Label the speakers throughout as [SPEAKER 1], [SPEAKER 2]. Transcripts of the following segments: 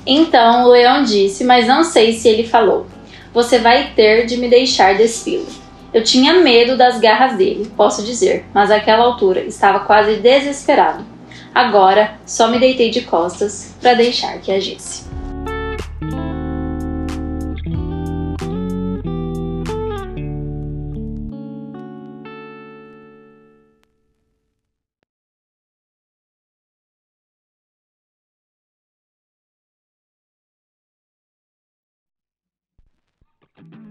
[SPEAKER 1] Então o leão disse, mas não sei se ele falou: você vai ter de me deixar despí-lo. Eu tinha medo das garras dele, posso dizer, mas àquela altura estava quase desesperado. Agora só me deitei de costas para deixar que agisse.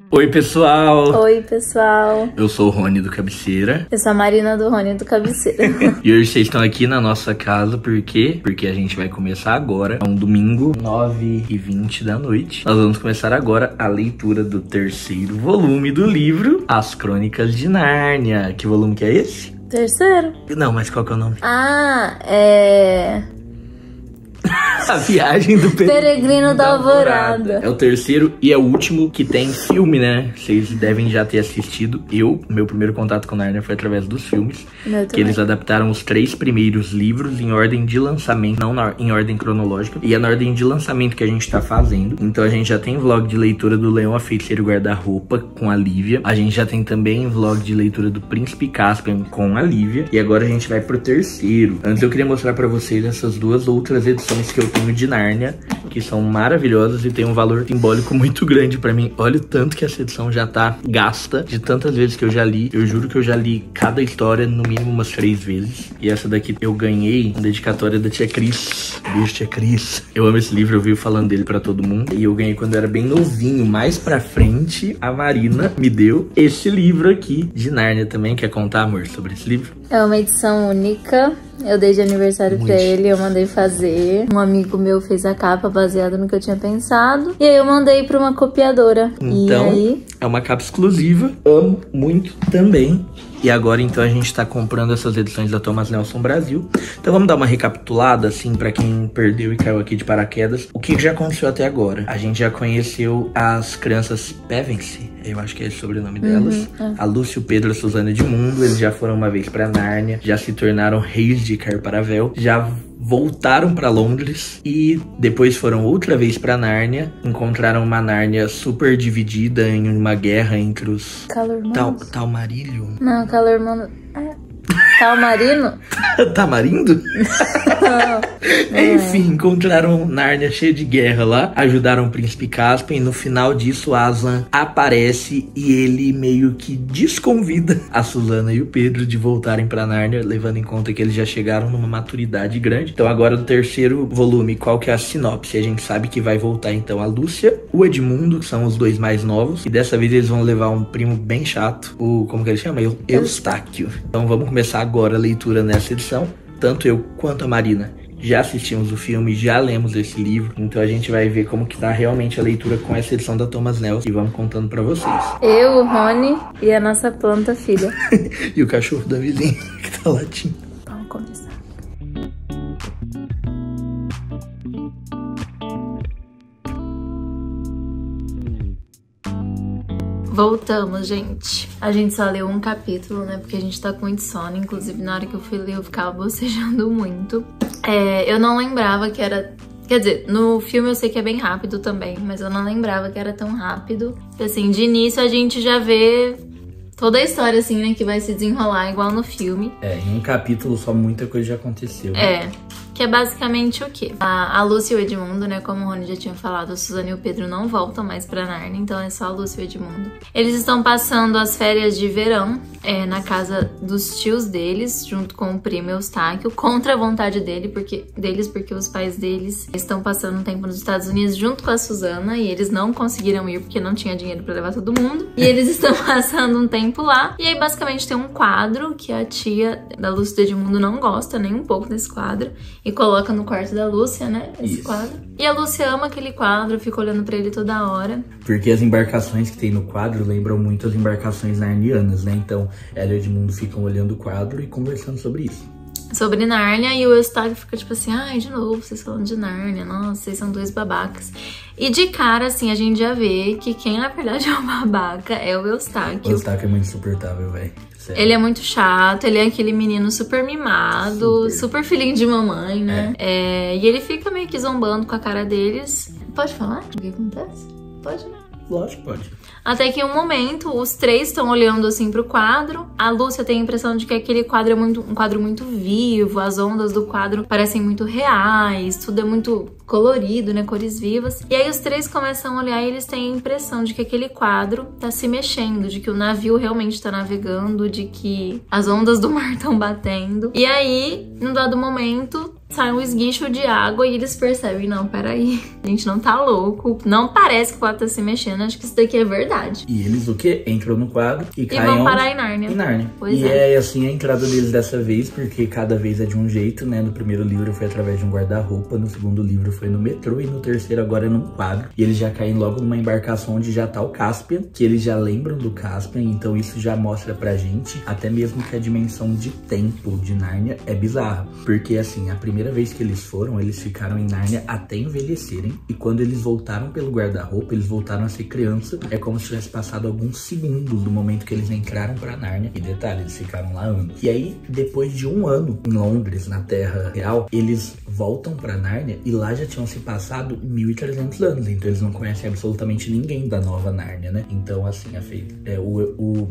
[SPEAKER 2] Oi, pessoal!
[SPEAKER 1] Oi, pessoal!
[SPEAKER 2] Eu sou o Rony do Cabeceira.
[SPEAKER 1] Eu sou a Marina do Rony do Cabeceira.
[SPEAKER 2] E hoje vocês estão aqui na nossa casa, por quê? Porque a gente vai começar agora, é um domingo, 9h20 da noite. Nós vamos começar agora a leitura do terceiro volume do livro As Crônicas de Nárnia. Que volume que é esse?
[SPEAKER 1] Terceiro?
[SPEAKER 2] Não, mas qual que é o nome? A Viagem do
[SPEAKER 1] Peregrino da Alvorada.
[SPEAKER 2] É o terceiro e é o último que tem filme, né? Vocês devem já ter assistido. Meu primeiro contato com Nárnia foi através dos filmes. Que eles adaptaram os 3 primeiros livros em ordem de lançamento, não em ordem cronológica. E é na ordem de lançamento que a gente tá fazendo. Então a gente já tem vlog de leitura do Leão, a Feiticeira e o Guarda-Roupa com a Lívia. A gente já tem também vlog de leitura do Príncipe Caspian com a Lívia. E agora a gente vai pro terceiro. Antes eu queria mostrar pra vocês essas duas outras edições que eu tenho de Nárnia, que são maravilhosas e tem um valor simbólico muito grande pra mim. Olha o tanto que essa edição já tá gasta, de tantas vezes que eu já li. Eu juro que eu já li cada história no mínimo umas 3 vezes. E essa daqui eu ganhei uma dedicatória da tia Cris. Beijo, tia Cris. Eu amo esse livro, eu vivo falando dele pra todo mundo. E eu ganhei quando eu era bem novinho. Mais pra frente, a Marina me deu esse livro aqui de Nárnia também. Quer contar, amor, sobre esse livro?
[SPEAKER 1] É uma edição única. Eu dei de aniversário pra ele, eu mandei fazer. Um amigo meu fez a capa baseada no que eu tinha pensado. E aí eu mandei pra uma copiadora.
[SPEAKER 2] Então,
[SPEAKER 1] e aí...
[SPEAKER 2] é uma capa exclusiva. Amo muito também. E agora, então, a gente tá comprando essas edições da Thomas Nelson Brasil. Então vamos dar uma recapitulada, assim, pra quem perdeu e caiu aqui de paraquedas. O que já aconteceu até agora? A gente já conheceu as crianças Pevensey, eu acho que é esse o sobrenome delas. A Lúcia, o Pedro, a Suzana Edmundo. Eles já foram uma vez pra Nárnia, já se tornaram reis de Carparavel, já voltaram pra Londres e depois foram outra vez pra Nárnia. Encontraram uma Nárnia super dividida em uma guerra entre os... Talmarillo?
[SPEAKER 1] Não, Calormano... Talmarino?
[SPEAKER 2] Tamarindo? Enfim, encontraram Nárnia cheia de guerra lá, ajudaram o Príncipe Caspian e no final disso Aslan aparece e ele meio que desconvida a Suzana e o Pedro de voltarem pra Nárnia, levando em conta que eles já chegaram numa maturidade grande. Então agora no terceiro volume, qual que é a sinopse? A gente sabe que vai voltar então a Lúcia, o Edmundo, que são os dois mais novos, e dessa vez eles vão levar um primo bem chato, como que ele chama? Eustáquio. Então vamos começar agora a leitura nessa edição. Tanto eu quanto a Marina já assistimos o filme, já lemos esse livro. Então a gente vai ver como que tá realmente a leitura com essa edição da Thomas Nelson. E vamos contando pra vocês.
[SPEAKER 1] Eu, o Rony e a nossa planta filha.
[SPEAKER 2] E o cachorro da vizinha que tá latindo.
[SPEAKER 1] Vamos começar. Voltamos, gente. A gente só leu um capítulo, né? Porque a gente tá com muito sono. Inclusive, na hora que eu fui ler, eu ficava bocejando muito. Eu não lembrava que era... Quer dizer, no filme eu sei que é bem rápido também, mas eu não lembrava que era tão rápido. Assim, de início a gente já vê toda a história, assim, né? Que vai se desenrolar igual no filme.
[SPEAKER 2] Em um capítulo só muita coisa já aconteceu.
[SPEAKER 1] Que é basicamente o quê? A Lúcia e o Edmundo, né? Como o Rony já tinha falado, a Suzana e o Pedro não voltam mais pra Nárnia, então é só a Lúcia e o Edmundo. Eles estão passando as férias de verão na casa dos tios deles, junto com o primo Eustáquio, contra a vontade porque os pais deles estão passando um tempo nos Estados Unidos junto com a Suzana e eles não conseguiram ir porque não tinha dinheiro pra levar todo mundo. E eles estão passando um tempo lá. E aí, basicamente, tem um quadro que a tia da Lúcia e do Edmundo não gosta nem um pouco desse quadro. E coloca no quarto da Lúcia, né? Esse quadro. E a Lúcia ama aquele quadro, fica olhando pra ele toda hora.
[SPEAKER 2] Porque as embarcações que tem no quadro lembram muito as embarcações narnianas, né? Então, ela e o Edmundo ficam olhando o quadro e conversando sobre isso.
[SPEAKER 1] Sobre Nárnia, e o Eustáquio fica tipo assim, ai, de novo, vocês falando de Nárnia, nossa, vocês são dois babacas. E de cara, assim, a gente já vê que quem na verdade é o babaca é o Eustáquio.
[SPEAKER 2] O Eustáquio é muito insuportável, velho.
[SPEAKER 1] Ele é muito chato, ele é aquele menino super mimado, super filhinho de mamãe, né? E ele fica meio que zombando com a cara deles. Pode falar o que acontece? Pode, né?
[SPEAKER 2] Lógico, pode.
[SPEAKER 1] Até que em um momento, os três estão olhando assim pro quadro. A Lúcia tem a impressão de que aquele quadro é um quadro muito vivo. As ondas do quadro parecem muito reais. Tudo é muito colorido, né? Cores vivas. E aí os três começam a olhar e eles têm a impressão de que aquele quadro tá se mexendo. De que o navio realmente tá navegando. De que as ondas do mar estão batendo. E aí, num dado momento, sai um esguicho de água e eles percebem, não, peraí, a gente não tá louco, não parece que o quadro tá se mexendo, acho que isso daqui é verdade.
[SPEAKER 2] E eles o quê? Entram no quadro e caem
[SPEAKER 1] vão parar em Nárnia.
[SPEAKER 2] Em Nárnia.
[SPEAKER 1] Pois
[SPEAKER 2] é assim a entrada deles dessa vez, porque cada vez é de um jeito, né? No primeiro livro foi através de um guarda-roupa, no segundo livro foi no metrô e no terceiro agora é num quadro. E eles já caem logo numa embarcação onde já tá o Caspian, que eles já lembram do Caspian, então isso já mostra pra gente até mesmo que a dimensão de tempo de Nárnia é bizarra. Porque assim, a primeira vez que eles foram, eles ficaram em Nárnia até envelhecerem. E quando eles voltaram pelo guarda-roupa, eles voltaram a ser criança. É como se tivesse passado alguns segundos do momento que eles entraram pra Nárnia. E detalhe, eles ficaram lá anos. E aí, depois de um ano em Londres, na Terra Real, eles voltam pra Nárnia e lá já tinham se passado 1300 anos. Então eles não conhecem absolutamente ninguém da nova Nárnia, né? Então, assim, o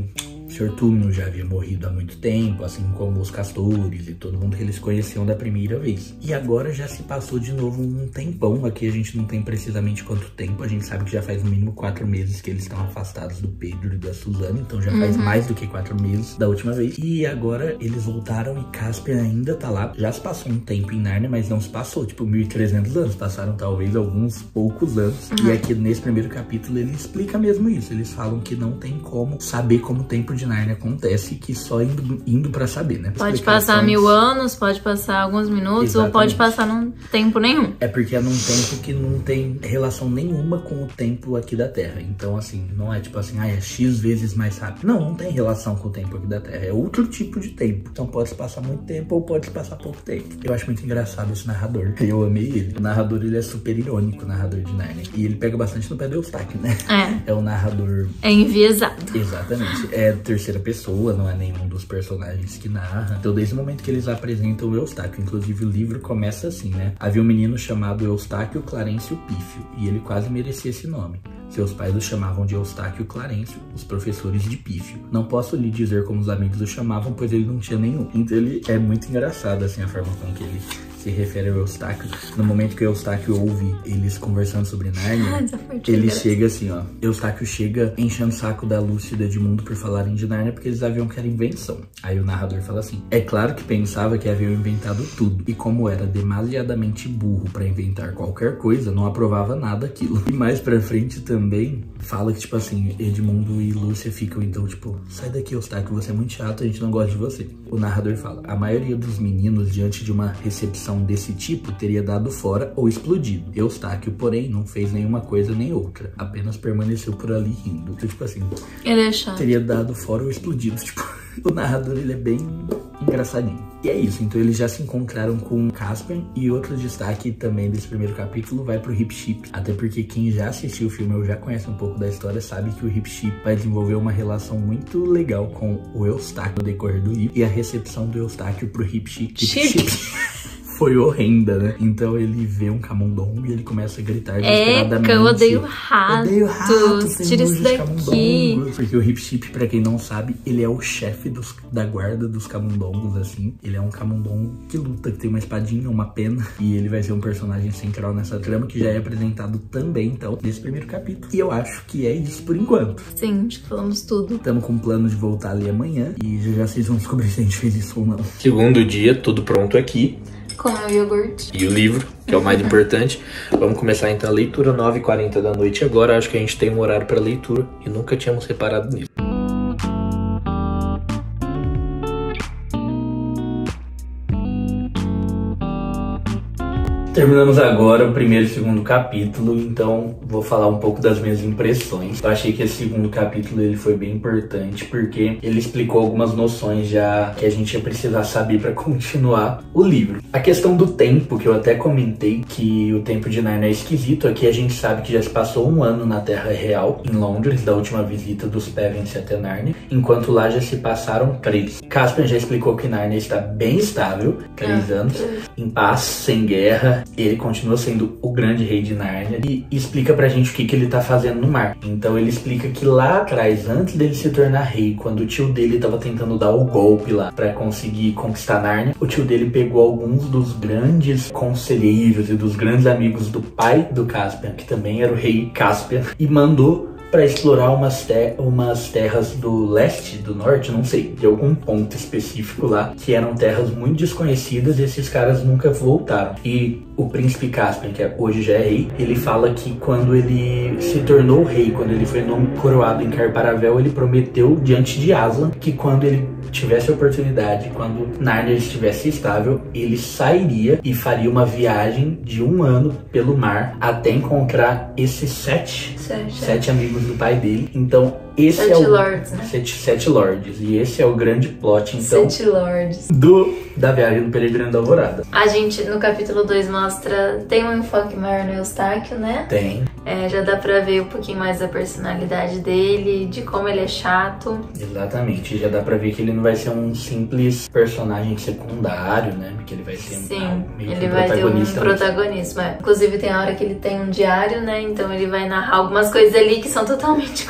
[SPEAKER 2] Sr. Túlio já havia morrido há muito tempo, assim como os castores e todo mundo que eles conheciam da primeira vez. E agora já se passou de novo um tempão. Aqui a gente não tem precisamente quanto tempo. A gente sabe que já faz no mínimo 4 meses que eles estão afastados do Pedro e da Suzana. Então já faz mais do que 4 meses da última vez. E agora eles voltaram e Caspian ainda tá lá. Já se passou um tempo em Nárnia, mas não se passou tipo 1300 anos. Passaram talvez alguns poucos anos. E aqui nesse primeiro capítulo ele explica mesmo isso. Eles falam que não tem como saber como o tempo de Nárnia acontece, que só indo pra saber, né?
[SPEAKER 1] Pode passar 1000 anos, pode passar alguns minutos, exatamente, ou pode passar num tempo nenhum.
[SPEAKER 2] É porque é num tempo que não tem relação nenhuma com o tempo aqui da Terra. Então, assim, não é tipo assim, é X vezes mais rápido. Não tem relação com o tempo aqui da Terra. É outro tipo de tempo. Então pode se passar muito tempo ou pode se passar pouco tempo. Eu acho muito engraçado esse narrador. Eu amei ele. O narrador, ele é super irônico, o narrador de Nárnia. E ele pega bastante no pé do Eustáquio, né? É o narrador...
[SPEAKER 1] É enviesado.
[SPEAKER 2] Exatamente. É terceira pessoa, não é nenhum dos personagens que narra. Então desde o momento que eles apresentam o Eustáquio, inclusive o livro começa assim, né? Havia um menino chamado Eustáquio Clarencio Pífio, e ele quase merecia esse nome. Seus pais o chamavam de Eustáquio Clarencio, os professores de Pífio. Não posso lhe dizer como os amigos o chamavam, pois ele não tinha nenhum. Então ele é muito engraçado, assim, a forma com que ele se refere ao Eustáquio. No momento que o Eustáquio ouve eles conversando sobre Nárnia, ele chega assim, ó. Eustáquio chega enchendo o saco da Lúcia e do Edmundo por falarem de Nárnia, porque eles haviam que era invenção. Aí o narrador fala assim: é claro que pensava que haviam inventado tudo, e como era demasiadamente burro pra inventar qualquer coisa, não aprovava nada aquilo. E mais pra frente também fala que, tipo assim, Edmundo e Lúcia ficam, então, tipo, sai daqui, Eustáquio, você é muito chato, a gente não gosta de você. O narrador fala: a maioria dos meninos, diante de uma recepção desse tipo, teria dado fora ou explodido. Eustáquio, porém, não fez nenhuma coisa nem outra, apenas permaneceu por ali rindo. Então, tipo assim,
[SPEAKER 1] ele é chato.
[SPEAKER 2] Teria dado fora ou explodido. Tipo, o narrador, ele é bem engraçadinho. E é isso, então eles já se encontraram com o Caspian. E outro destaque também desse primeiro capítulo vai pro Hip Chip. Até porque quem já assistiu o filme ou já conhece um pouco da história sabe que o Hip Chip vai desenvolver uma relação muito legal com o Eustáquio no decorrer do livro. E a recepção do Eustáquio pro Hip Chip foi horrenda, né? Então ele vê um camundongo e ele começa a gritar desesperadamente:
[SPEAKER 1] eu odeio ratos,
[SPEAKER 2] odeio ratos,
[SPEAKER 1] tira isso daqui.
[SPEAKER 2] Porque o Hip Chip, pra quem não sabe, ele é o chefe da guarda dos camundongos, assim. Ele é um camundongo que luta, que tem uma espadinha, uma pena. E ele vai ser um personagem central nessa trama, que já é apresentado também, então, nesse primeiro capítulo. E eu acho que é isso por enquanto.
[SPEAKER 1] Sim, acho que falamos tudo.
[SPEAKER 2] Estamos com um plano de voltar ali amanhã. E já vocês vão descobrir se a gente fez isso ou não.
[SPEAKER 3] Segundo dia, tudo pronto aqui.
[SPEAKER 1] Com o iogurte.
[SPEAKER 3] E o livro, que é o mais importante. Vamos começar então a leitura, 9h40 da noite agora. Acho que a gente tem um horário para leitura e nunca tínhamos reparado nisso.
[SPEAKER 2] Terminamos agora o primeiro e segundo capítulo, então vou falar um pouco das minhas impressões. Eu achei que esse segundo capítulo ele foi bem importante porque ele explicou algumas noções já que a gente ia precisar saber para continuar o livro. A questão do tempo, que eu até comentei que o tempo de Narnia é esquisito, aqui a gente sabe que já se passou 1 ano na Terra Real, em Londres, da última visita dos Pevensey até Narnia, enquanto lá já se passaram 3. Caspian já explicou que Narnia está bem estável, 3 anos, em paz, sem guerra. Ele continua sendo o grande rei de Nárnia e explica pra gente o que ele tá fazendo no mar. Então ele explica que lá atrás, antes dele se tornar rei, quando o tio dele tava tentando dar o golpe lá pra conseguir conquistar Nárnia, o tio dele pegou alguns dos grandes conselheiros e dos grandes amigos do pai do Caspian, que também era o rei Caspian, e mandou para explorar umas terras do leste, do norte, não sei, de algum ponto específico lá, que eram terras muito desconhecidas e esses caras nunca voltaram. E o príncipe Caspian, que hoje já é rei, ele fala que quando ele se tornou rei, quando ele foi coroado em Car-Paravel, ele prometeu diante de Aslan que quando ele tivesse a oportunidade, quando Nárnia estivesse estável, ele sairia e faria uma viagem de 1 ano pelo mar até encontrar esses sete amigos do pai dele. Então esse é o
[SPEAKER 1] Lords, né?
[SPEAKER 2] Sete Lords. E esse é o grande plot, então,
[SPEAKER 1] 7 Lords
[SPEAKER 2] da viagem do Peregrino da Alvorada.
[SPEAKER 1] A gente, no capítulo 2, mostra... Tem um enfoque maior no Eustáquio, né?
[SPEAKER 2] Tem.
[SPEAKER 1] Já dá pra ver um pouquinho mais da personalidade dele, de como ele é chato.
[SPEAKER 2] Exatamente. Já dá pra ver que ele não vai ser um simples personagem secundário, né? Porque ele vai ser
[SPEAKER 1] ele vai ter um protagonismo. Inclusive, tem a hora que ele tem um diário, né? Então ele vai narrar algumas coisas ali que são totalmente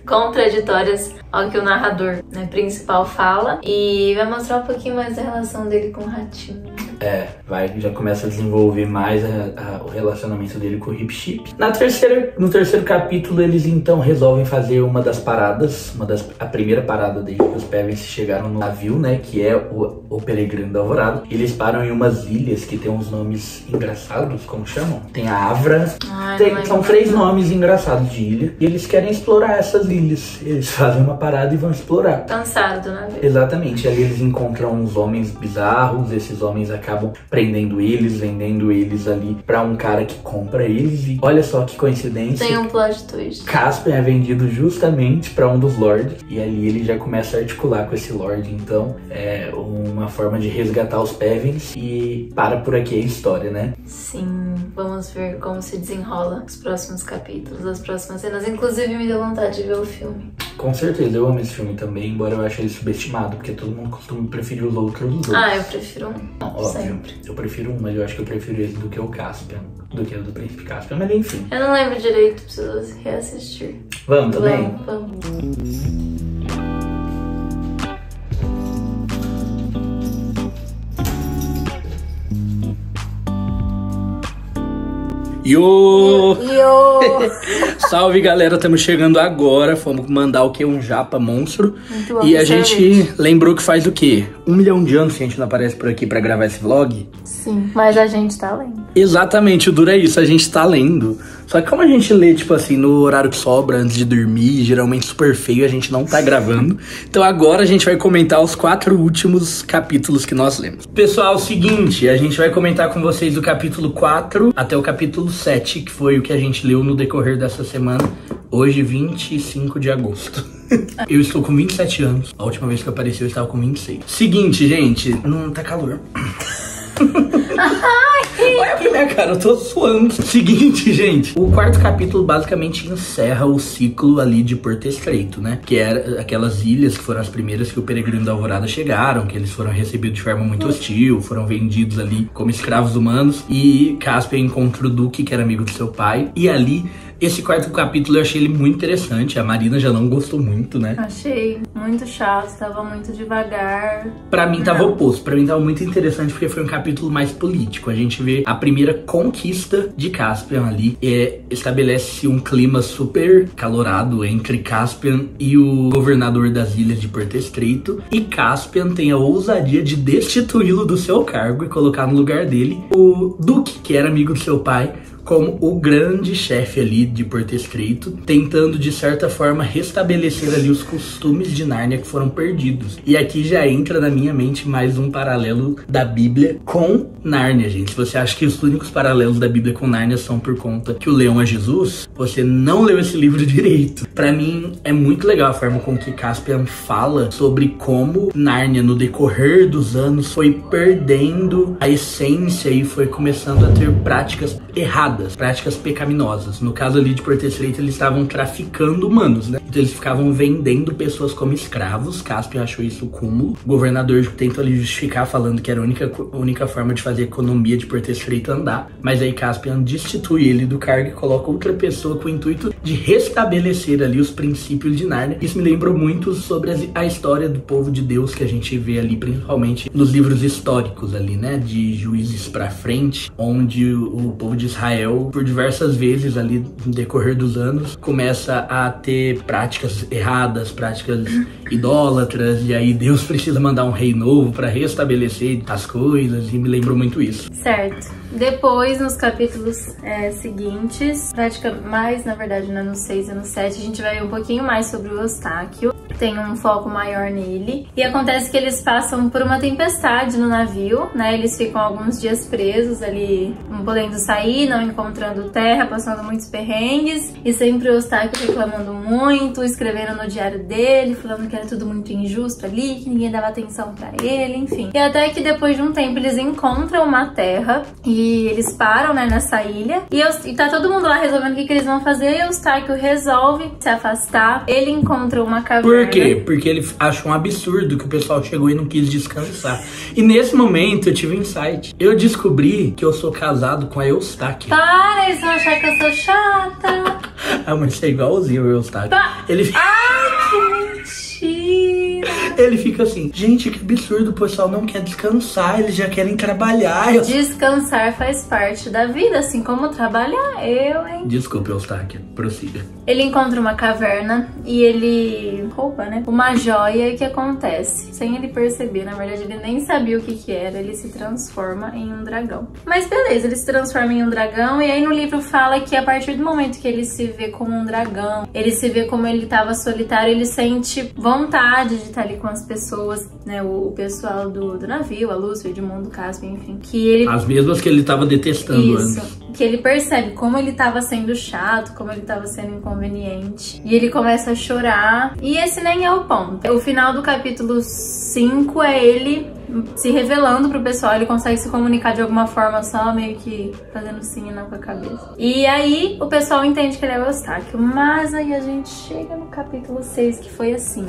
[SPEAKER 1] contraditórias ao que o narrador, né, principal fala, e vai mostrar um pouquinho mais da relação dele com o ratinho.
[SPEAKER 2] Já começa a desenvolver mais o relacionamento dele com o Hip Chip. No terceiro capítulo, eles então resolvem fazer uma das paradas, a primeira parada desde que os Pevensey chegaram no navio, né, que é o Peregrino da Alvorada. Eles param em umas ilhas que tem uns nomes engraçados, como chamam? Tem a Avra, são 3 nomes engraçados de ilha, e eles querem explorar essas ilhas. Eles fazem uma parada e vão explorar.
[SPEAKER 1] Cansado do navio.
[SPEAKER 2] Exatamente, ali eles encontram uns homens bizarros, esses homens acabam prendendo eles, vendendo eles ali pra um cara que compra eles, e olha só que coincidência.
[SPEAKER 1] Tem um plot twist.
[SPEAKER 2] Caspian é vendido justamente pra um dos lords, e ali ele já começa a articular com esse lord, então é uma forma de resgatar os Pevensey, e para por aqui a história, né?
[SPEAKER 1] Sim, vamos ver como se desenrola os próximos capítulos, as próximas cenas. Inclusive me deu vontade de ver o filme.
[SPEAKER 2] Com certeza, eu amo esse filme também, embora eu ache ele subestimado, porque todo mundo costuma preferir os outros dos outros.
[SPEAKER 1] Eu prefiro um.
[SPEAKER 2] Não, óbvio, sempre. Eu prefiro um, mas eu acho que eu prefiro esse do que o Caspian, do que o do Príncipe Caspian, mas enfim.
[SPEAKER 1] Eu não lembro direito, preciso reassistir.
[SPEAKER 2] Vamos também?
[SPEAKER 1] Vamos.
[SPEAKER 2] Yo! Salve, galera, estamos chegando agora. Fomos mandar o que? Um japa monstro. E a gente lembrou que faz o quê? 1 milhão de anos que a gente não aparece por aqui pra gravar esse vlog.
[SPEAKER 1] Sim, mas a gente tá lendo.
[SPEAKER 2] Exatamente, o duro é isso, a gente tá lendo. Só que como a gente lê, tipo assim, no horário que sobra, antes de dormir, geralmente super feio, a gente não tá gravando. Então agora a gente vai comentar os 4 últimos capítulos que nós lemos. Pessoal, seguinte, a gente vai comentar com vocês do capítulo 4 até o capítulo 7, que foi o que a gente leu no decorrer dessa semana, hoje 25 de agosto. Eu estou com 27 anos, a última vez que eu apareci eu estava com 26. Seguinte, gente, não tá calor. Olha pra minha cara, eu tô suando. Seguinte, gente, o 4º capítulo basicamente encerra o ciclo ali de Porto Estreito, né? Que era aquelas ilhas que foram as primeiras que o Peregrino da Alvorada chegaram, que eles foram recebidos de forma muito hostil, foram vendidos ali como escravos humanos, e Caspian encontra o Duque, que era amigo do seu pai, e ali... Esse 4º capítulo eu achei ele muito interessante. A Marina já não gostou muito, né?
[SPEAKER 1] Achei muito chato, tava muito devagar.
[SPEAKER 2] Pra mim tava oposto. Pra mim tava muito interessante porque foi um capítulo mais político. A gente vê a primeira conquista de Caspian ali. Estabelece um clima super calorado entre Caspian e o governador das ilhas de Porto Estreito. E Caspian tem a ousadia de destituí-lo do seu cargo e colocar no lugar dele o Duque, que era amigo do seu pai, como o grande chefe ali de Porto Estreito, tentando de certa forma restabelecer ali os costumes de Nárnia que foram perdidos. E aqui já entra na minha mente mais um paralelo da Bíblia com Nárnia, gente. Se você acha que os únicos paralelos da Bíblia com Nárnia são por conta que o leão é Jesus, você não leu esse livro direito. Pra mim, é muito legal a forma com que Caspian fala sobre como Nárnia, no decorrer dos anos, foi perdendo a essência e foi começando a ter práticas erradas, práticas pecaminosas. No caso ali de Porto Estreito, eles estavam traficando humanos, né? Então eles ficavam vendendo pessoas como escravos. Caspian achou isso o cúmulo. O governador tentou ali justificar, falando que era a única forma de fazer a economia de Porto Estreito andar. Mas aí Caspian destitui ele do cargo e coloca outra pessoa com o intuito de restabelecer ali os princípios de Nárnia. Isso me lembrou muito sobre a história do povo de Deus que a gente vê ali, principalmente nos livros históricos ali, né? De Juízes pra frente, onde o povo de Israel, por diversas vezes ali no decorrer dos anos, começa a ter práticas erradas, práticas idólatras, e aí Deus precisa mandar um rei novo para restabelecer as coisas, e me lembrou muito isso.
[SPEAKER 1] Certo. Depois, nos capítulos seguintes, na verdade, no 6 e no 7, a gente vai ver um pouquinho mais sobre o Eustáquio. Tem um foco maior nele. E acontece que eles passam por uma tempestade no navio, né? Eles ficam alguns dias presos ali, não podendo sair, não encontrando terra, passando muitos perrengues. E sempre o Eustáquio reclamando muito, escrevendo no diário dele, falando que era tudo muito injusto ali, que ninguém dava atenção pra ele, enfim. E até que depois de um tempo eles encontram uma terra e eles param, né, nessa ilha. E tá todo mundo lá resolvendo o que eles vão fazer. E o Eustáquio resolve se afastar. Ele encontra uma caverna.
[SPEAKER 2] Por quê? Porque ele acha um absurdo que o pessoal chegou e não quis descansar. E nesse momento eu tive um insight. Eu descobri que eu sou casado com a Eustáquia.
[SPEAKER 1] Para, eles vão achar que eu sou chata.
[SPEAKER 2] Ah, mas você é igualzinho o Eustáquio. Ele...
[SPEAKER 1] Ai, que mentira.
[SPEAKER 2] Ele fica assim, gente, que absurdo, o pessoal não quer descansar, eles já querem trabalhar.
[SPEAKER 1] Descansar faz parte da vida, assim como trabalhar, hein?
[SPEAKER 2] Desculpa, Eustáquia, prossiga.
[SPEAKER 1] Ele encontra uma caverna e ele rouba, né, uma joia. E o que acontece? Sem ele perceber, na verdade ele nem sabia o que era, ele se transforma em um dragão. Mas beleza, ele se transforma em um dragão e aí no livro fala que a partir do momento que ele se vê como um dragão, ele se vê como ele estava solitário, ele sente vontade de estar ali com as pessoas, né, o pessoal do navio, a Lúcia, o Edmundo, o Caspian, enfim. Que ele...
[SPEAKER 2] As mesmas que ele estava detestando antes.
[SPEAKER 1] Que ele percebe como ele estava sendo chato, como ele estava sendo inconveniente. E ele começa a chorar. E esse nem é o ponto. O final do capítulo 5 é ele se revelando pro pessoal. Ele consegue se comunicar de alguma forma, só meio que fazendo sim e não com a cabeça. E aí o pessoal entende que ele é o Eustáquio. Mas aí a gente chega no capítulo 6, que foi assim...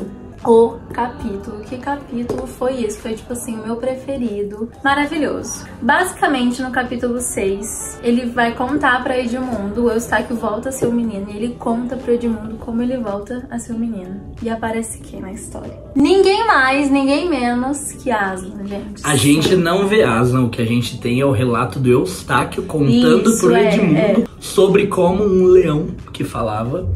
[SPEAKER 1] O capítulo. Que capítulo foi esse? Foi tipo assim, o meu preferido. Maravilhoso. Basicamente, no capítulo 6, ele vai contar pra Edmundo, o Eustáquio volta a ser o menino. E ele conta pro Edmundo como ele volta a ser o menino. E aparece quem na história? Ninguém mais, ninguém menos que Aslan, gente.
[SPEAKER 2] A gente não vê Aslan, o que a gente tem é o relato do Eustáquio contando pro Edmundo sobre como um leão que falava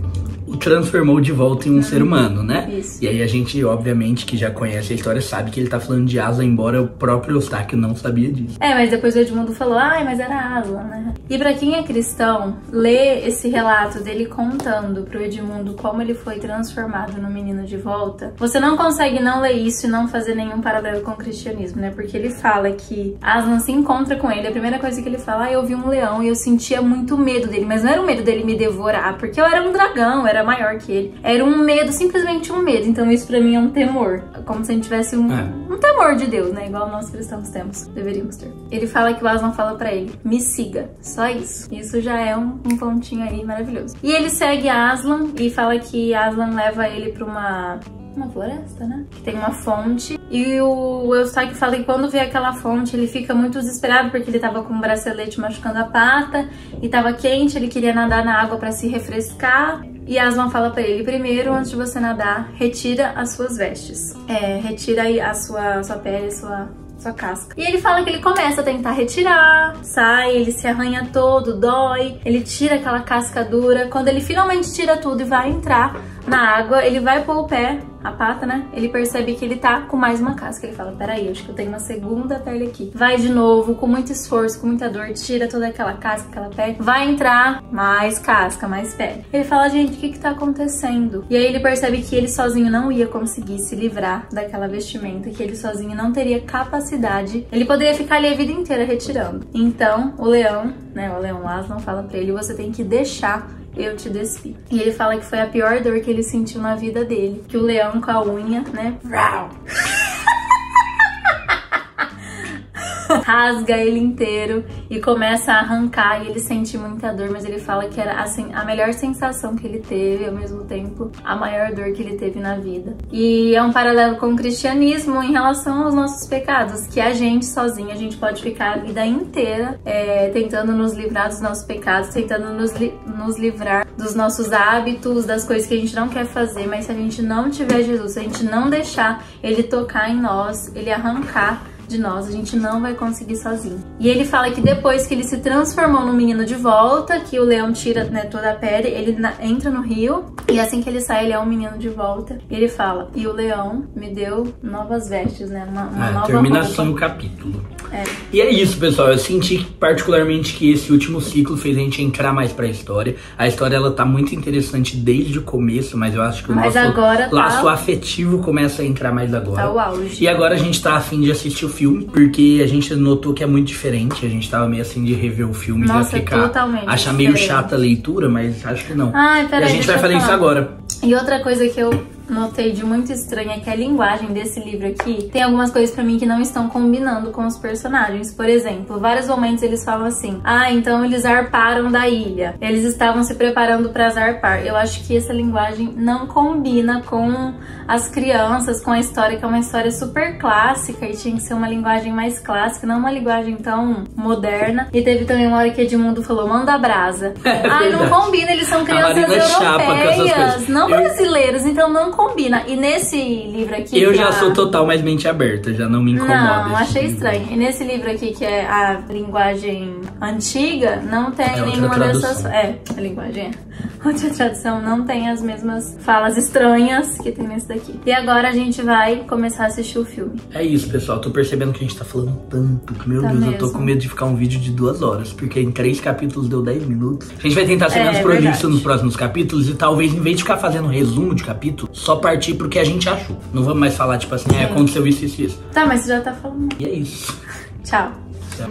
[SPEAKER 2] o transformou de volta em um ser humano, né?
[SPEAKER 1] Isso.
[SPEAKER 2] E aí a gente, obviamente, que já conhece a história, sabe que ele tá falando de Aslan, embora o próprio Eustáquio não sabia disso.
[SPEAKER 1] Mas depois o Edmundo falou, ai, mas era Aslan, né? E pra quem é cristão, ler esse relato dele contando pro Edmundo como ele foi transformado no menino de volta, você não consegue não ler isso e não fazer nenhum paralelo com o cristianismo, né? Porque ele fala que Aslan se encontra com ele, a primeira coisa que ele fala, eu vi um leão e eu sentia muito medo dele, mas não era o medo dele me devorar, porque eu era um dragão, era maior que ele. Era um medo, simplesmente um medo. Então isso pra mim é um temor. Como se a gente tivesse um temor de Deus, né? Igual nós cristãos temos. Deveríamos ter. Ele fala que o Aslan fala pra ele, me siga. Só isso. Isso já é um pontinho aí maravilhoso. E ele segue Aslan e fala que Aslan leva ele pra uma floresta, né? Que tem uma fonte. E o Eustáquio fala que quando vê aquela fonte, ele fica muito desesperado porque ele tava com um bracelete machucando a pata e tava quente, ele queria nadar na água pra se refrescar. E Aslan fala pra ele, primeiro, antes de você nadar, retira as suas vestes. Retira aí a sua pele, sua casca. E ele fala que ele começa a tentar retirar, sai, ele se arranha todo, dói, ele tira aquela casca dura. Quando ele finalmente tira tudo e vai entrar na água, ele vai pôr o pé a pata, né? Ele percebe que ele tá com mais uma casca. Ele fala, peraí, acho que eu tenho uma segunda pele aqui. Vai de novo, com muito esforço, com muita dor, tira toda aquela casca, aquela pele. Vai entrar mais casca, mais pele. Ele fala, gente, o que tá acontecendo? E aí ele percebe que ele sozinho não ia conseguir se livrar daquela vestimenta, que ele sozinho não teria capacidade. Ele poderia ficar ali a vida inteira retirando. Então, o leão, né, o leão Aslan fala pra ele, você tem que deixar eu te despir. E ele fala que foi a pior dor que ele sentiu na vida dele. Que o leão com a unha, né? Rasga ele inteiro e começa a arrancar, e ele sente muita dor, mas ele fala que era assim a melhor sensação que ele teve, ao mesmo tempo a maior dor que ele teve na vida. E é um paralelo com o cristianismo em relação aos nossos pecados, que a gente sozinho, a gente pode ficar a vida inteira tentando nos livrar dos nossos pecados, tentando nos livrar dos nossos hábitos, das coisas que a gente não quer fazer, mas se a gente não tiver Jesus, se a gente não deixar ele tocar em nós, ele arrancar de nós, a gente não vai conseguir sozinho. E ele fala que depois que ele se transformou no menino de volta, que o leão tira, né, toda a pele, ele entra no rio, e assim que ele sai, ele é um menino de volta. E ele fala, e o leão me deu novas vestes, né, uma nova
[SPEAKER 2] termina
[SPEAKER 1] roupa.
[SPEAKER 2] assim o capítulo. E é isso, pessoal. Eu senti particularmente que esse último ciclo fez a gente entrar mais pra história. A história, ela tá muito interessante desde o começo, mas eu acho que o nosso laço afetivo começa a entrar mais agora.
[SPEAKER 1] Tá o auge.
[SPEAKER 2] E agora a gente tá afim de assistir o filme, porque a gente notou que é muito diferente. A gente tava meio assim de rever o filme e já ficar, achar meio chata a leitura, mas acho que não.
[SPEAKER 1] Ai, peraí,
[SPEAKER 2] e a gente vai fazer isso agora.
[SPEAKER 1] E outra coisa que eu notei de muito estranha é que a linguagem desse livro aqui tem algumas coisas pra mim que não estão combinando com os personagens. Por exemplo, vários momentos eles falam assim, então eles zarparam da ilha, eles estavam se preparando pra zarpar. Eu acho que essa linguagem não combina com as crianças, com a história, que é uma história super clássica e tinha que ser uma linguagem mais clássica, não uma linguagem tão moderna. E teve também uma hora que Edmundo falou, manda brasa. Não combina, eles são crianças europeias, não brasileiros, então não combina. E nesse livro aqui...
[SPEAKER 2] Eu já sou total mais mente aberta, já não me incomoda.
[SPEAKER 1] Não, achei estranho. E nesse livro aqui, que é a linguagem antiga, não tem nenhuma dessas... a linguagem outra tradução, não tem as mesmas falas estranhas que tem nesse daqui. E agora a gente vai começar a assistir o filme.
[SPEAKER 2] É isso, pessoal. Tô percebendo que a gente tá falando tanto que, meu Deus, mesmo. Eu tô com medo de ficar um vídeo de 2 horas, porque em 3 capítulos deu 10 minutos. A gente vai tentar ser menos prolixo nos próximos capítulos e talvez, em vez de ficar fazendo resumo de capítulo, só partir pro que a gente achou. Não vamos mais falar, tipo assim, aconteceu isso, isso, isso.
[SPEAKER 1] Tá, mas você já tá falando.
[SPEAKER 2] E é isso.
[SPEAKER 1] Tchau.
[SPEAKER 2] Tchau.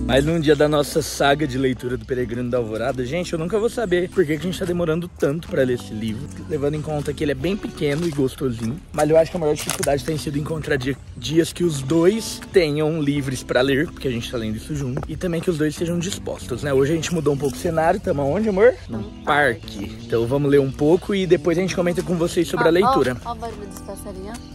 [SPEAKER 2] Mais um dia da nossa saga de leitura do Peregrino da Alvorada. Gente, eu nunca vou saber por que a gente tá demorando tanto pra ler esse livro, levando em conta que ele é bem pequeno e gostosinho. Mas eu acho que a maior dificuldade tem sido encontrar dias que os dois tenham livres pra ler, porque a gente tá lendo isso junto, e também que os dois estejam dispostos, né? Hoje a gente mudou um pouco o cenário, tamo onde, amor? No parque. Então vamos ler um pouco e depois a gente comenta com vocês sobre a leitura.
[SPEAKER 1] Ó o barulho dos passarinhos.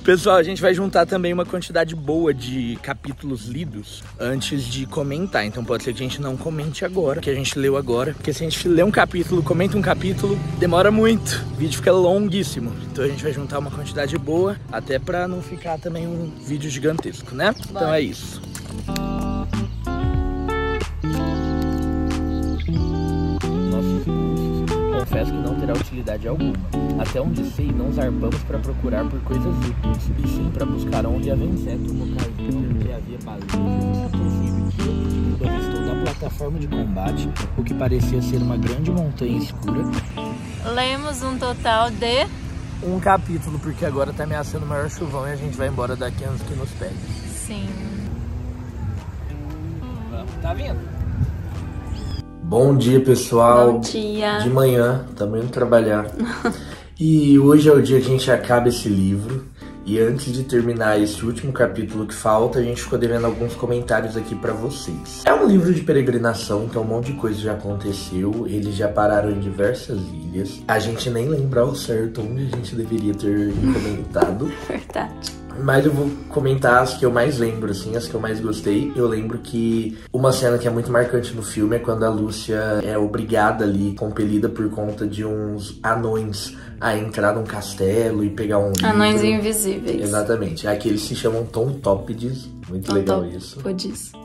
[SPEAKER 2] Pessoal, a gente vai juntar também uma quantidade boa de capítulos lidos antes de comentar. Então pode ser que a gente não comente agora, que a gente leu agora. Porque se a gente lê um capítulo, comenta um capítulo, demora muito. O vídeo fica longuíssimo. Então a gente vai juntar uma quantidade boa, até pra não ficar também um vídeo gigantesco, né? Então é isso. Confesso que não terá utilidade alguma. Até onde sei, não zarpamos para procurar por coisas úteis, e sim para buscar onde havia inseto, uma ocasião que havia baleias. Estou na plataforma de combate, o que parecia ser uma grande montanha escura.
[SPEAKER 1] Lemos um total de...
[SPEAKER 2] um capítulo, porque agora tá ameaçando o maior chuvão e a gente vai embora daqui antes que nos pegue.
[SPEAKER 1] Sim.
[SPEAKER 2] Tá vindo?
[SPEAKER 3] Bom dia, pessoal.
[SPEAKER 1] Bom dia.
[SPEAKER 3] De manhã, também indo trabalhar. E hoje é o dia que a gente acaba esse livro. E antes de terminar esse último capítulo que falta, a gente ficou devendo alguns comentários aqui pra vocês. É um livro de peregrinação, então um monte de coisa já aconteceu. Eles já pararam em diversas ilhas. A gente nem lembra ao certo onde a gente deveria ter comentado.
[SPEAKER 1] Verdade.
[SPEAKER 3] Mas eu vou comentar as que eu mais lembro, assim, as que eu mais gostei. Eu lembro que uma cena que é muito marcante no filme é quando a Lúcia é obrigada ali, compelida por conta de uns anões a entrar num castelo e pegar um livro.
[SPEAKER 1] Anões invisíveis.
[SPEAKER 3] Exatamente. Aqui eles se chamam Tontópides. Muito
[SPEAKER 1] Tom
[SPEAKER 3] legal isso.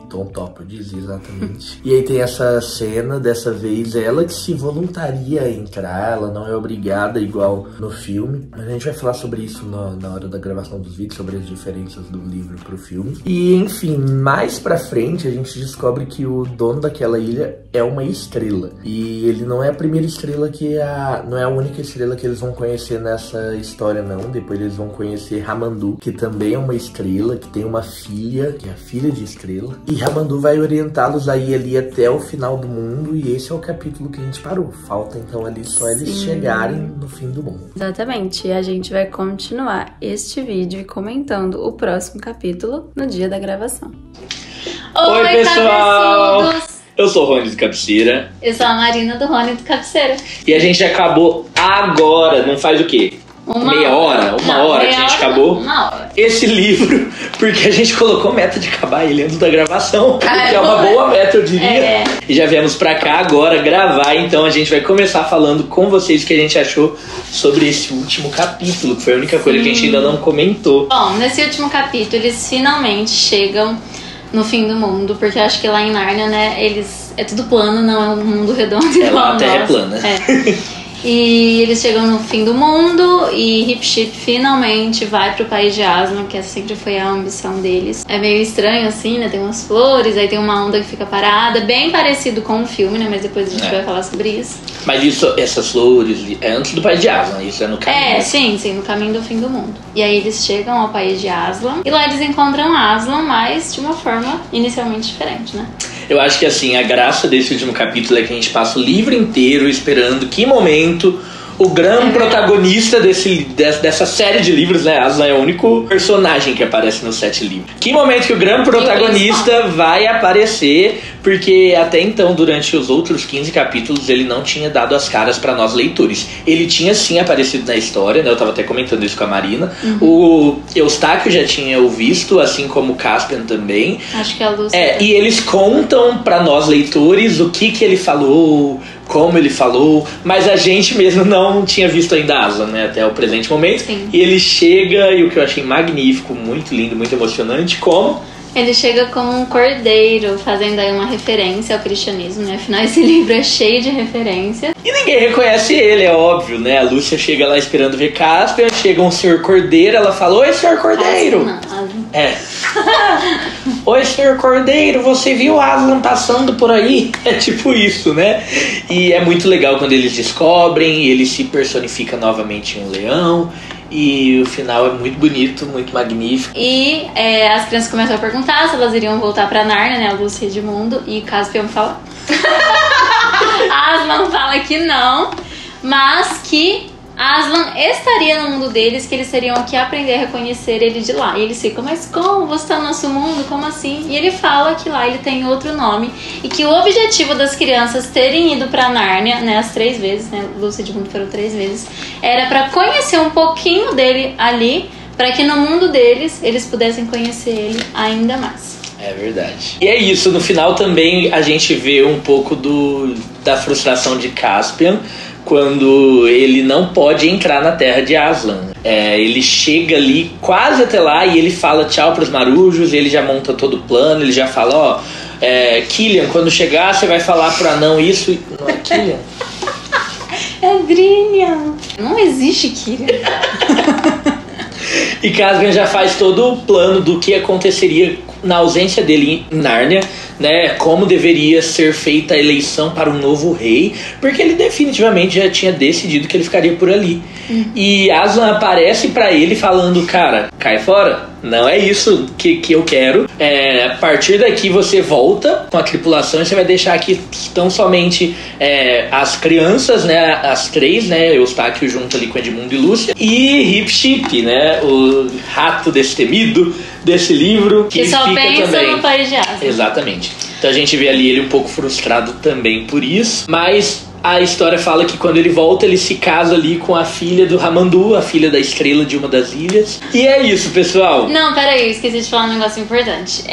[SPEAKER 1] Tontópides,
[SPEAKER 3] exatamente. E aí tem essa cena, dessa vez, ela que se voluntaria a entrar, ela não é obrigada igual no filme. Mas a gente vai falar sobre isso na hora da gravação dos vídeos, sobre as diferenças do livro pro filme. E enfim, mais pra frente a gente descobre que o dono daquela ilha é uma estrela. E ele não é a primeira estrela não é a única estrela que eles vão conhecer nessa história, não. Depois eles vão conhecer Ramandu, que também é uma estrela, que tem uma filha, que é a filha de estrela. E Ramandu vai orientá-los aí ali até o final do mundo, e esse é o capítulo que a gente parou. Falta então ali só eles chegarem no fim do mundo.
[SPEAKER 1] Exatamente, e a gente vai continuar este vídeo comentando o próximo capítulo no dia da gravação.
[SPEAKER 2] Oi pessoal! Cabeçudos. Eu sou o Rony do Cabeceira.
[SPEAKER 1] Eu sou a Marina do Rony do Cabeceira.
[SPEAKER 2] E a gente acabou agora, não faz o quê? Uma hora que a gente acabou
[SPEAKER 1] uma hora.
[SPEAKER 2] Esse livro, porque a gente colocou meta de acabar ele antes da gravação, que é uma boa meta, eu diria. E já viemos pra cá agora gravar, então a gente vai começar falando com vocês o que a gente achou sobre esse último capítulo, que foi a única coisa que a gente ainda não comentou.
[SPEAKER 1] Bom, nesse último capítulo eles finalmente chegam no fim do mundo, porque eu acho que lá em Nárnia, né, é tudo plano, não é um mundo redondo igual
[SPEAKER 2] lá a Terra é plana.
[SPEAKER 1] E eles chegam no fim do mundo e Hip-Chip finalmente vai pro país de Aslan, que sempre foi a ambição deles. É meio estranho assim, né? Tem umas flores, aí tem uma onda que fica parada, bem parecido com o filme, né? Mas depois a gente vai falar sobre isso.
[SPEAKER 2] Mas essas flores é antes do país de Aslan, isso é no caminho.
[SPEAKER 1] Sim, no caminho do fim do mundo. E aí eles chegam ao país de Aslan e lá eles encontram Aslan, mas de uma forma inicialmente diferente, né?
[SPEAKER 2] Eu acho que assim, a graça desse último capítulo é que a gente passa o livro inteiro esperando que momento o grande protagonista dessa série de livros, né? Aslan é o único personagem que aparece nos 7 livros. Que momento que o grande protagonista vai aparecer, porque até então, durante os outros 15 capítulos, ele não tinha dado as caras pra nós leitores. Ele tinha sim aparecido na história, né? Eu tava até comentando isso com a Marina. O Eustáquio já tinha o visto, assim como o Caspian também.
[SPEAKER 1] Acho que a Lúcia.
[SPEAKER 2] E eles contam pra nós leitores o que ele falou, como ele falou, mas a gente mesmo não tinha visto ainda Aslan, né, até o presente momento.
[SPEAKER 1] Sim.
[SPEAKER 2] E ele chega, e o que eu achei magnífico, muito lindo, muito emocionante, como...
[SPEAKER 1] Ele chega como um cordeiro, fazendo aí uma referência ao cristianismo, né? Afinal, esse livro é cheio de referência.
[SPEAKER 2] E ninguém reconhece ele, é óbvio, né? A Lúcia chega lá esperando ver Caspian, chega um senhor cordeiro, ela fala, oi, senhor cordeiro. Oi, senhor cordeiro, você viu Aslan passando por aí? É tipo isso, né? E é muito legal quando eles descobrem, ele se personifica novamente em um leão. E o final é muito bonito, muito magnífico.
[SPEAKER 1] E as crianças começam a perguntar se elas iriam voltar pra Nárnia, né? A Lúcia e Edmundo. E Caspian fala... Aslan fala que não, mas que Aslan estaria no mundo deles, que eles teriam que aprender a reconhecer ele de lá. E eles ficam, mas como? Você tá no nosso mundo? Como assim? E ele fala que lá ele tem outro nome e que o objetivo das crianças terem ido pra Nárnia, né, as 3 vezes, né, Lúcia e Edmundo foram 3 vezes, era pra conhecer um pouquinho dele ali, pra que no mundo deles eles pudessem conhecer ele ainda mais.
[SPEAKER 2] É verdade. E é isso, no final também a gente vê um pouco da frustração de Caspian, quando ele não pode entrar na terra de Aslan. Ele chega ali quase até lá e ele fala tchau pros marujos, ele já monta todo o plano, ele já fala, Killian, quando chegar você vai falar pro anão isso. Não é Killian?
[SPEAKER 1] É Brinian. Não existe Killian.
[SPEAKER 2] E Caspian já faz todo o plano do que aconteceria na ausência dele em Nárnia, né, como deveria ser feita a eleição para um novo rei, porque ele definitivamente já tinha decidido que ele ficaria por ali. E Aslan aparece pra ele falando, cara, cai fora, não é isso que eu quero. A partir daqui você volta com a tripulação e você vai deixar aqui tão somente as crianças, né, as 3, né, Eustáquio junto ali com Edmundo e Lúcia, e Hip-Chip, né, o rato destemido desse livro, que
[SPEAKER 1] só
[SPEAKER 2] fica
[SPEAKER 1] pensa
[SPEAKER 2] também
[SPEAKER 1] no país de Aslan.
[SPEAKER 2] Exatamente. Então a gente vê ali ele um pouco frustrado também por isso, mas a história fala que quando ele volta, ele se casa ali com a filha do Ramandu, a filha da estrela de uma das ilhas. E é isso, pessoal.
[SPEAKER 1] Não, peraí, esqueci de falar um negócio importante.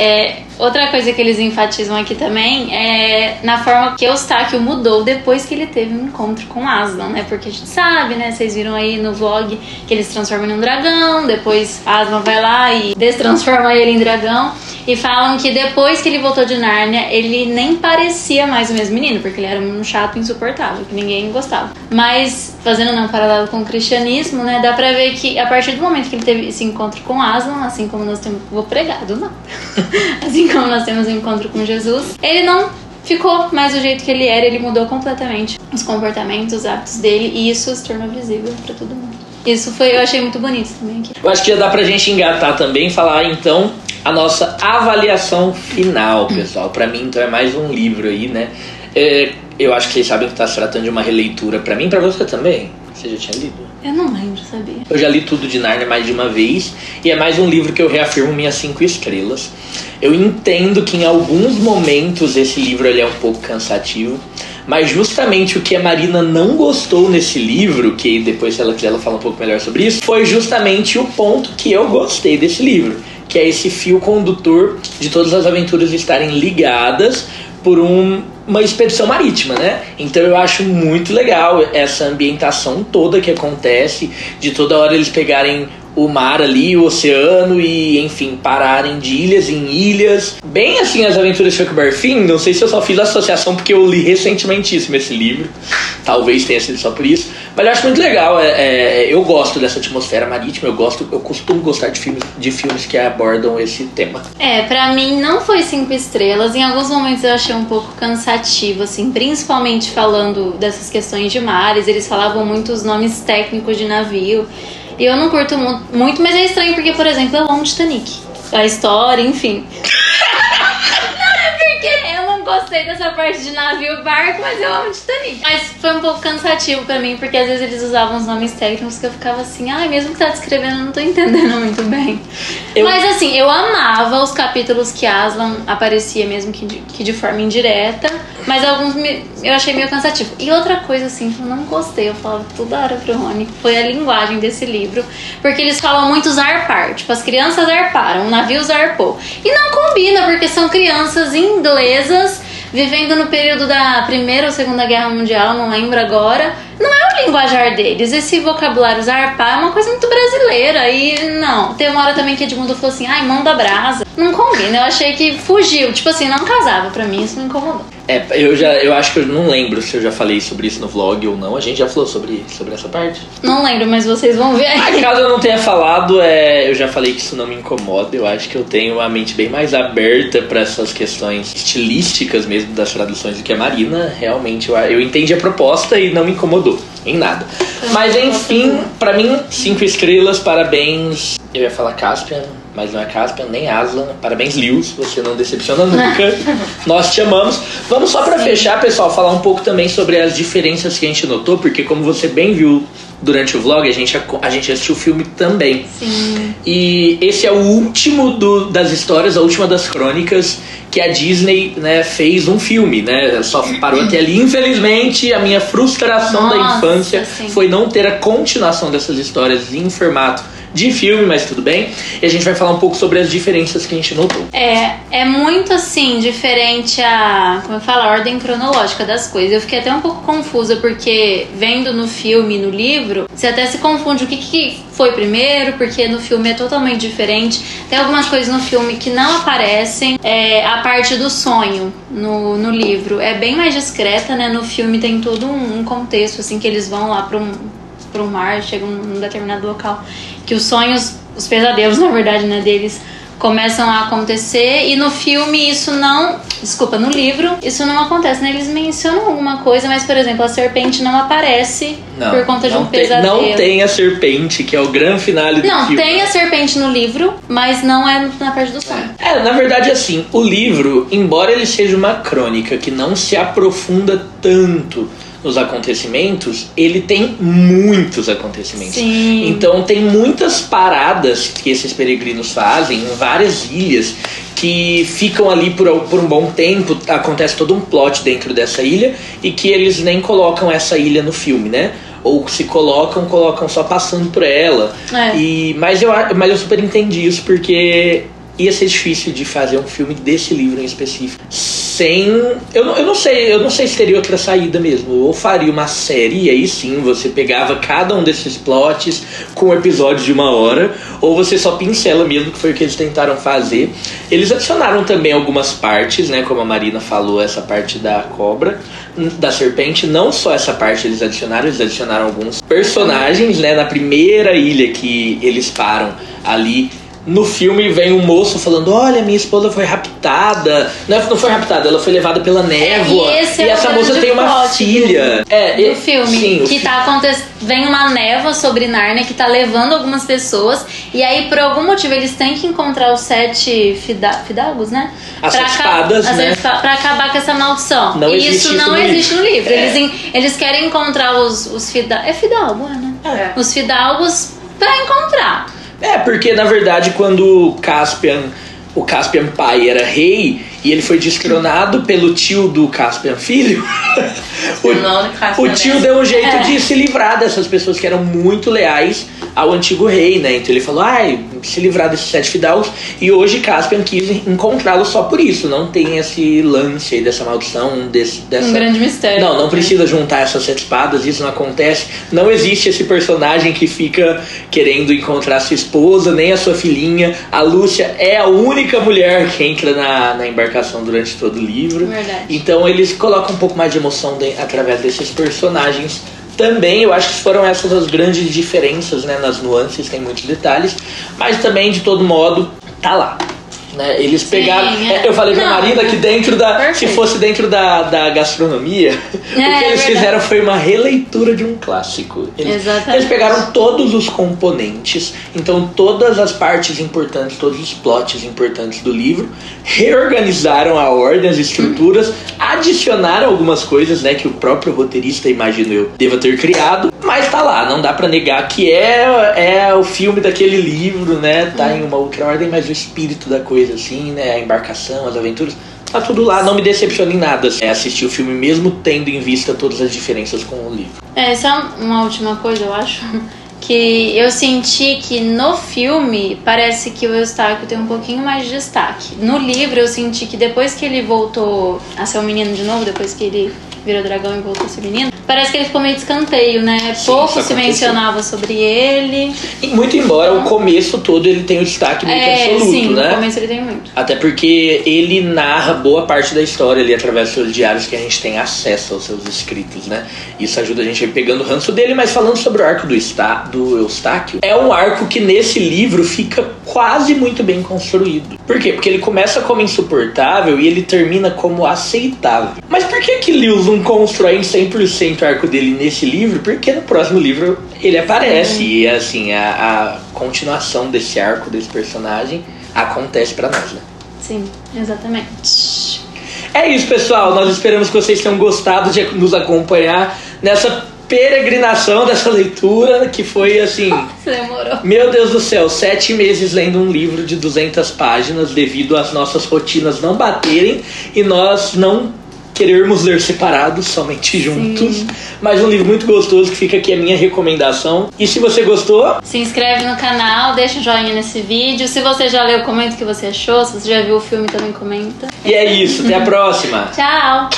[SPEAKER 1] Outra coisa que eles enfatizam aqui também é na forma que Eustáquio mudou depois que ele teve um encontro com Aslan, né? Porque a gente sabe, né? Vocês viram aí no vlog que ele se transforma em um dragão, depois Aslan vai lá e destransforma ele em dragão. E falam que depois que ele voltou de Nárnia, ele nem parecia mais o mesmo menino, porque ele era um chato insuportável, que ninguém gostava. Mas, fazendo um paralelo com o cristianismo, né, dá pra ver que a partir do momento que ele teve esse encontro com Aslan, assim como nós temos... Vou pregar, do nada. Assim como nós temos um encontro com Jesus, ele não ficou mais do jeito que ele era, ele mudou completamente os comportamentos, os hábitos dele, e isso se tornou visível pra todo mundo. Isso eu achei muito bonito também aqui.
[SPEAKER 2] Eu acho que já dá pra gente engatar também, falar então a nossa avaliação final, pessoal. Pra mim, então, é mais um livro aí, né? Eu acho que vocês sabem que tá se tratando de uma releitura. Pra mim e pra você também. Você já tinha lido?
[SPEAKER 1] Eu não lembro, sabia?
[SPEAKER 2] Eu já li tudo de Nárnia mais de uma vez. E é mais um livro que eu reafirmo minhas 5 estrelas. Eu entendo que em alguns momentos esse livro ele é um pouco cansativo. Mas justamente o que a Marina não gostou nesse livro, que depois se ela quiser ela fala um pouco melhor sobre isso, foi justamente o ponto que eu gostei desse livro, que é esse fio condutor de todas as aventuras estarem ligadas por uma expedição marítima, né? Então eu acho muito legal essa ambientação toda que acontece, de toda hora eles pegarem o mar ali, o oceano e, enfim, pararem de ilhas em ilhas. Bem assim, as aventuras de Huckleberry Finn. Não sei se eu só fiz a associação porque eu li recentemente esse livro. Talvez tenha sido só por isso. Mas eu acho muito legal. Eu gosto dessa atmosfera marítima. Eu costumo gostar de filmes que abordam esse tema.
[SPEAKER 1] Pra mim não foi 5 estrelas. Em alguns momentos eu achei um pouco cansativo, assim, principalmente falando dessas questões de mares. Eles falavam muito os nomes técnicos de navio. E eu não curto muito, mas é estranho porque, por exemplo, eu amo Titanic. A história, enfim. Não é porque eu não gostei dessa parte de navio e barco, mas eu amo Titanic. Mas foi um pouco cansativo pra mim, porque às vezes eles usavam os nomes técnicos que eu ficava assim, mesmo que tá descrevendo, eu não tô entendendo muito bem. Mas assim, eu amava os capítulos que Aslan aparecia, mesmo que de forma indireta. Mas alguns eu achei meio cansativo. E outra coisa, assim, que eu não gostei, eu falava toda hora pro Rony, foi a linguagem desse livro. Porque eles falam muito zarpar. Tipo, as crianças zarparam, o navio zarpou. E não combina, porque são crianças inglesas vivendo no período da Primeira ou Segunda Guerra Mundial, não lembro agora. Não é o linguajar deles. Esse vocabulário zarpar é uma coisa muito brasileira. E não. Tem uma hora também que Edmundo falou assim, mão da brasa. Não combina. Eu achei que fugiu. Tipo assim, não casava pra mim. Isso me incomodou.
[SPEAKER 2] Eu acho que eu não lembro se eu já falei sobre isso no vlog ou não. A gente já falou sobre essa parte?
[SPEAKER 1] Não lembro, mas vocês vão ver aí.
[SPEAKER 2] Caso eu não tenha falado, eu já falei que isso não me incomoda. Eu acho que eu tenho uma mente bem mais aberta pra essas questões estilísticas mesmo das traduções do que a Marina. Realmente, eu entendi a proposta e não me incomodou em nada. Mas enfim, pra mim, 5 estrelas, parabéns. Eu ia falar Caspian, mas não é Caspian, nem Aslan. Parabéns, Lewis, você não decepciona nunca. Nós te amamos. Vamos só pra fechar, pessoal, falar um pouco também sobre as diferenças que a gente notou, porque como você bem viu durante o vlog, a gente assistiu o filme também.
[SPEAKER 1] Sim.
[SPEAKER 2] E esse é o último das histórias, a última das crônicas que a Disney, né, fez um filme, né? Só parou até ali. Infelizmente, a minha frustração da infância foi não ter a continuação dessas histórias em formato de filme, mas tudo bem. E a gente vai falar um pouco sobre as diferenças que a gente notou.
[SPEAKER 1] É muito assim, diferente a ordem cronológica das coisas. Eu fiquei até um pouco confusa, porque vendo no filme e no livro, você até se confunde o que foi primeiro, porque no filme é totalmente diferente. Tem algumas coisas no filme que não aparecem. A parte do sonho no livro é bem mais discreta, né? No filme tem todo um contexto, assim, que eles vão lá para um mar, chegam num determinado local, que os sonhos, os pesadelos, na verdade, né, deles começam a acontecer, e no filme isso não... Desculpa, no livro isso não acontece, né? Eles mencionam alguma coisa, mas, por exemplo, a serpente não aparece por conta de um pesadelo.
[SPEAKER 2] Não tem a serpente, que é o grande finale do filme.
[SPEAKER 1] Não, tem a serpente no livro, mas não é na parte do sonho.
[SPEAKER 2] Na verdade, assim, o livro, embora ele seja uma crônica que não se aprofunda tanto nos acontecimentos, ele tem muitos acontecimentos.
[SPEAKER 1] Sim.
[SPEAKER 2] Então tem muitas paradas que esses peregrinos fazem em várias ilhas que ficam ali por um bom tempo. Acontece todo um plot dentro dessa ilha e que eles nem colocam essa ilha no filme, né? Ou se colocam só passando por ela. Mas eu super entendi isso, porque ia ser difícil de fazer um filme desse livro em específico sem... Eu não sei se teria outra saída mesmo. Ou faria uma série, e aí sim você pegava cada um desses plots com um episódio de 1 hora, ou você só pincela mesmo, que foi o que eles tentaram fazer. Eles adicionaram também algumas partes, né, como a Marina falou, essa parte da cobra, da serpente. Não só essa parte eles adicionaram alguns personagens, né. Na primeira ilha que eles param ali, no filme vem um moço falando: olha, minha esposa foi raptada. Não foi raptada, ela foi levada pela névoa.
[SPEAKER 1] E
[SPEAKER 2] essa moça tem uma filha.
[SPEAKER 1] No filme, sim, que tá acontecendo. Vem uma névoa sobre Nárnia que tá levando algumas pessoas. E aí, por algum motivo, eles têm que encontrar os 7 fidalgos, né?
[SPEAKER 2] As 7 espadas, né?
[SPEAKER 1] Pra acabar com essa maldição. E isso não existe no livro. Eles querem encontrar os fidalgos. É fidalgo, né? Os fidalgos pra encontrar.
[SPEAKER 2] Porque na verdade quando o Caspian pai era rei e ele foi destronado pelo tio do Caspian filho, o tio deu um jeito de se livrar dessas pessoas que eram muito leais ao antigo rei, né? Então ele falou: se livrar desses 7 fidalgos. E hoje Caspian quis encontrá-lo só por isso. Não tem esse lance aí dessa maldição, dessa...
[SPEAKER 1] Um grande mistério.
[SPEAKER 2] Não precisa juntar essas 7 espadas, isso não acontece. Não existe esse personagem que fica querendo encontrar sua esposa, nem a sua filhinha. A Lúcia é a única mulher que entra na embarcação durante todo o livro.
[SPEAKER 1] Verdade.
[SPEAKER 2] Então eles colocam um pouco mais de emoção através desses personagens. Também eu acho que foram essas as grandes diferenças, né, nas nuances, tem muitos detalhes, mas também de todo modo tá lá, né? Eles pegaram, eu falei pra Marina que se fosse dentro da gastronomia, o que eles fizeram foi uma releitura de um clássico. Eles pegaram todos os componentes, então todas as partes importantes, todos os plots importantes do livro, reorganizaram a ordem, as estruturas, adicionaram algumas coisas, né, que o próprio roteirista, imagino eu, deva ter criado, mas tá lá, não dá pra negar que é o filme daquele livro, né? Tá em uma outra ordem, mas o espírito da coisa, assim, né? A embarcação, as aventuras, tá tudo lá. Não me decepciona em nada assistir o filme, mesmo tendo em vista todas as diferenças com o livro.
[SPEAKER 1] Só uma última coisa, eu acho, que eu senti que no filme parece que o Eustáquio tem um pouquinho mais de destaque. No livro eu senti que depois que ele voltou a ser um menino de novo, depois que ele virou dragão e voltou a ser menino, parece que ele ficou meio de escanteio, né? Pouco se mencionava sobre ele.
[SPEAKER 2] E muito embora o começo todo ele tenha um destaque muito absoluto,
[SPEAKER 1] sim,
[SPEAKER 2] né?
[SPEAKER 1] No começo ele tem muito.
[SPEAKER 2] Até porque ele narra boa parte da história ali através dos seus diários, que a gente tem acesso aos seus escritos, né? Isso ajuda a gente a ir pegando o ranço dele. Mas falando sobre o arco do Eustáquio, é um arco que nesse livro fica quase muito bem construído. Por quê? Porque ele começa como insuportável e ele termina como aceitável. Mas por que Lewis não constrói em 100% o arco dele nesse livro? Porque no próximo livro ele aparece e assim, a continuação desse arco, desse personagem, acontece pra nós, né?
[SPEAKER 1] Sim, exatamente.
[SPEAKER 2] É isso, pessoal. Nós esperamos que vocês tenham gostado de nos acompanhar nessa peregrinação dessa leitura, que foi assim...
[SPEAKER 1] Demorou.
[SPEAKER 2] Meu Deus do céu, 7 meses lendo um livro de 200 páginas devido às nossas rotinas não baterem e nós não querermos ler separados, somente juntos. Sim. Mas um livro muito gostoso, que fica aqui a minha recomendação. E se você gostou,
[SPEAKER 1] se inscreve no canal, deixa um joinha nesse vídeo. Se você já leu, comenta o que você achou. Se você já viu o filme, também comenta.
[SPEAKER 2] E é isso, até a próxima.
[SPEAKER 1] Tchau!